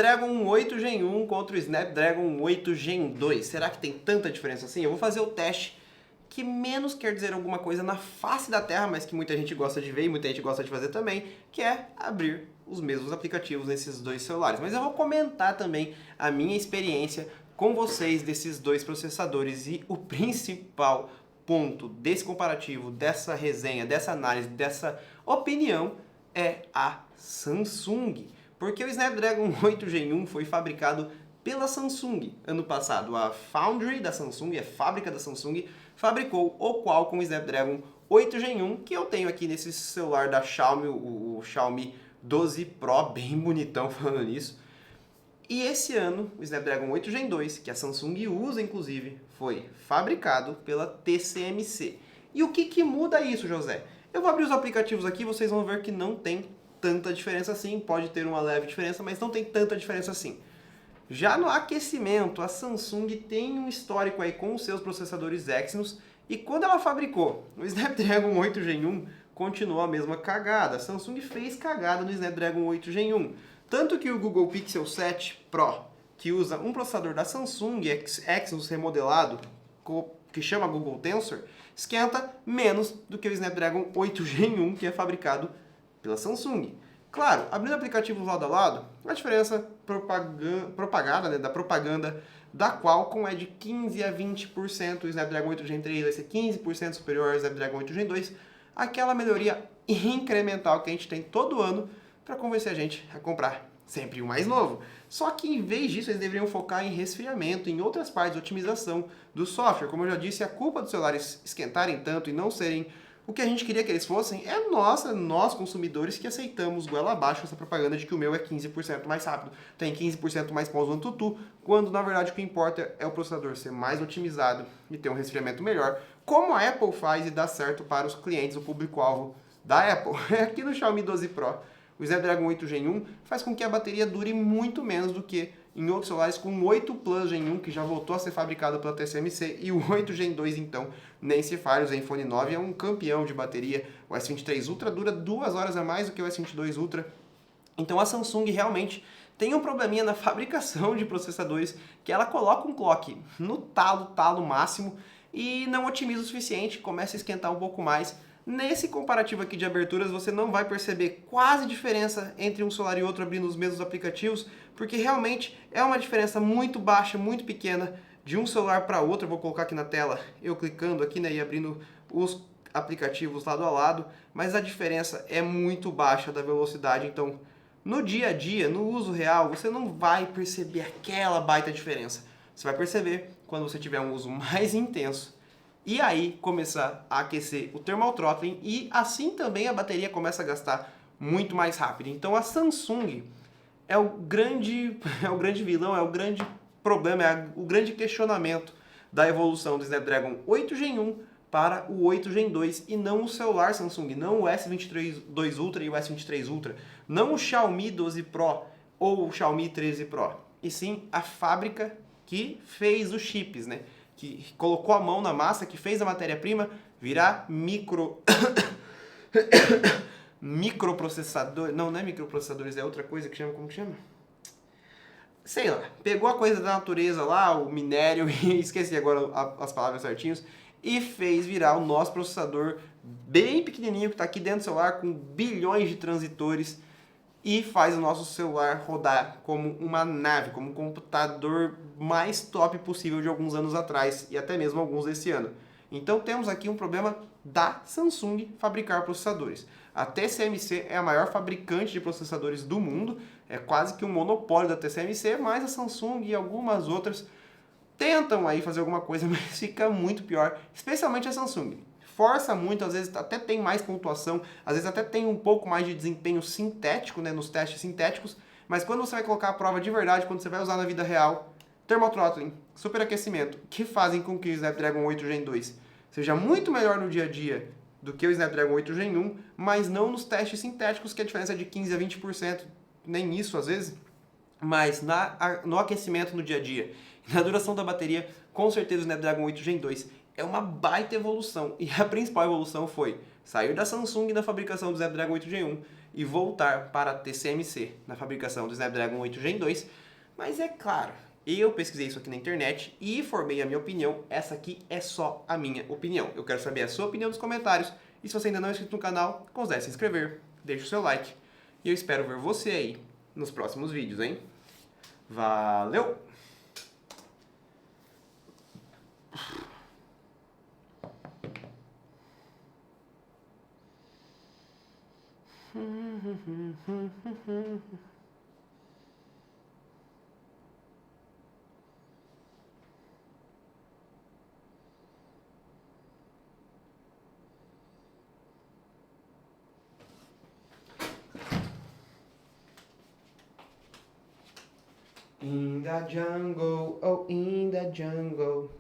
Snapdragon 8 Gen 1 contra o Snapdragon 8 Gen 2. Será que tem tanta diferença assim? Eu vou fazer o teste que menos quer dizer alguma coisa na face da Terra, mas que muita gente gosta de ver e muita gente gosta de fazer também, que é abrir os mesmos aplicativos nesses dois celulares. Mas eu vou comentar também a minha experiência com vocês desses dois processadores e o principal ponto desse comparativo, dessa resenha, dessa análise, dessa opinião é a Samsung. Porque o Snapdragon 8 Gen 1 foi fabricado pela Samsung ano passado. A Foundry da Samsung, a fábrica da Samsung, fabricou o Qualcomm Snapdragon 8 Gen 1, que eu tenho aqui nesse celular da Xiaomi, o Xiaomi 12 Pro, bem bonitão falando nisso. E esse ano, o Snapdragon 8 Gen 2, que a Samsung usa inclusive, foi fabricado pela TSMC. E o que muda isso, José? Eu vou abrir os aplicativos aqui, vocês vão ver que não tem tanta diferença assim, pode ter uma leve diferença, mas não tem tanta diferença assim. Já no aquecimento, a Samsung tem um histórico aí com os seus processadores Exynos, e quando ela fabricou o Snapdragon 8 Gen 1, continuou a mesma cagada. A Samsung fez cagada no Snapdragon 8 Gen 1. Tanto que o Google Pixel 7 Pro, que usa um processador da Samsung Exynos remodelado, que chama Google Tensor, esquenta menos do que o Snapdragon 8 Gen 1, que é fabricado pela Samsung. Claro, abrindo aplicativos lado a lado, a diferença propagada, né, da propaganda da Qualcomm é de 15 a 20%, o Snapdragon 8 Gen 3 vai ser 15% superior ao Snapdragon 8 Gen 2, aquela melhoria incremental que a gente tem todo ano para convencer a gente a comprar sempre o mais novo. Só que em vez disso, eles deveriam focar em resfriamento, em outras partes de otimização do software. Como eu já disse, a culpa dos celulares esquentarem tanto e não serem o que a gente queria que eles fossem é nós consumidores que aceitamos goela abaixo essa propaganda de que o meu é 15% mais rápido, tem 15% mais pause no Antutu, quando na verdade o que importa é o processador ser mais otimizado e ter um resfriamento melhor, como a Apple faz e dá certo para os clientes, o público-alvo da Apple. Aqui no Xiaomi 12 Pro, o Snapdragon 8 Gen 1 faz com que a bateria dure muito menos do que em outros celulares com o 8 Plus Gen 1, que já voltou a ser fabricado pela TSMC, e o 8 Gen 2, então, nem se fale. O Zenfone 9 é um campeão de bateria. O S23 Ultra dura 2 horas a mais do que o S22 Ultra. Então a Samsung realmente tem um probleminha na fabricação de processadores, que ela coloca um clock no talo máximo, e não otimiza o suficiente, começa a esquentar um pouco mais. Nesse comparativo aqui de aberturas, você não vai perceber quase diferença entre um celular e outro abrindo os mesmos aplicativos, porque realmente é uma diferença muito baixa, muito pequena, de um celular para outro. Eu vou colocar aqui na tela, eu clicando aqui, né, e abrindo os aplicativos lado a lado, mas a diferença é muito baixa da velocidade. Então, no dia a dia, no uso real, você não vai perceber aquela baita diferença. Você vai perceber quando você tiver um uso mais intenso, e aí começar a aquecer o thermal throttling, e assim também a bateria começa a gastar muito mais rápido. Então a Samsung é o grande vilão, é o grande problema, é o grande questionamento da evolução do Snapdragon 8 Gen 1 para o 8 Gen 2, e não o celular Samsung, não o S22 Ultra e o S23 Ultra, não o Xiaomi 12 Pro ou o Xiaomi 13 Pro, e sim a fábrica que fez os chips, né? Que colocou a mão na massa, que fez a matéria-prima virar microprocessador. Não é microprocessadores, é outra coisa que chama, como que chama? Sei lá, pegou a coisa da natureza lá, o minério, e esqueci agora as palavras certinhos, e fez virar o nosso processador bem pequenininho, que está aqui dentro do celular, com bilhões de transitores, e faz o nosso celular rodar como uma nave, como um computador mais top possível de alguns anos atrás, e até mesmo alguns desse ano. Então temos aqui um problema da Samsung fabricar processadores. A TSMC é a maior fabricante de processadores do mundo, é quase que um monopólio da TSMC, mas a Samsung e algumas outras tentam aí fazer alguma coisa, mas fica muito pior, especialmente a Samsung. Força muito, às vezes até tem mais pontuação, às vezes até tem um pouco mais de desempenho sintético, né, nos testes sintéticos, mas quando você vai colocar a prova de verdade, quando você vai usar na vida real, thermal throttling, superaquecimento, que fazem com que o Snapdragon 8 Gen 2 seja muito melhor no dia a dia do que o Snapdragon 8 Gen 1, mas não nos testes sintéticos, que a diferença é de 15 a 20%, nem isso às vezes, mas no aquecimento no dia a dia, na duração da bateria, com certeza o Snapdragon 8 Gen 2 é uma baita evolução, e a principal evolução foi sair da Samsung na fabricação do Snapdragon 8 Gen 1 e voltar para a TCMC na fabricação do Snapdragon 8 Gen 2. Mas é claro, eu pesquisei isso aqui na internet e formei a minha opinião. Essa aqui é só a minha opinião. Eu quero saber a sua opinião nos comentários. E se você ainda não é inscrito no canal, considere se inscrever, deixe o seu like. E eu espero ver você aí nos próximos vídeos, hein? Valeu! In the jungle, oh in the jungle.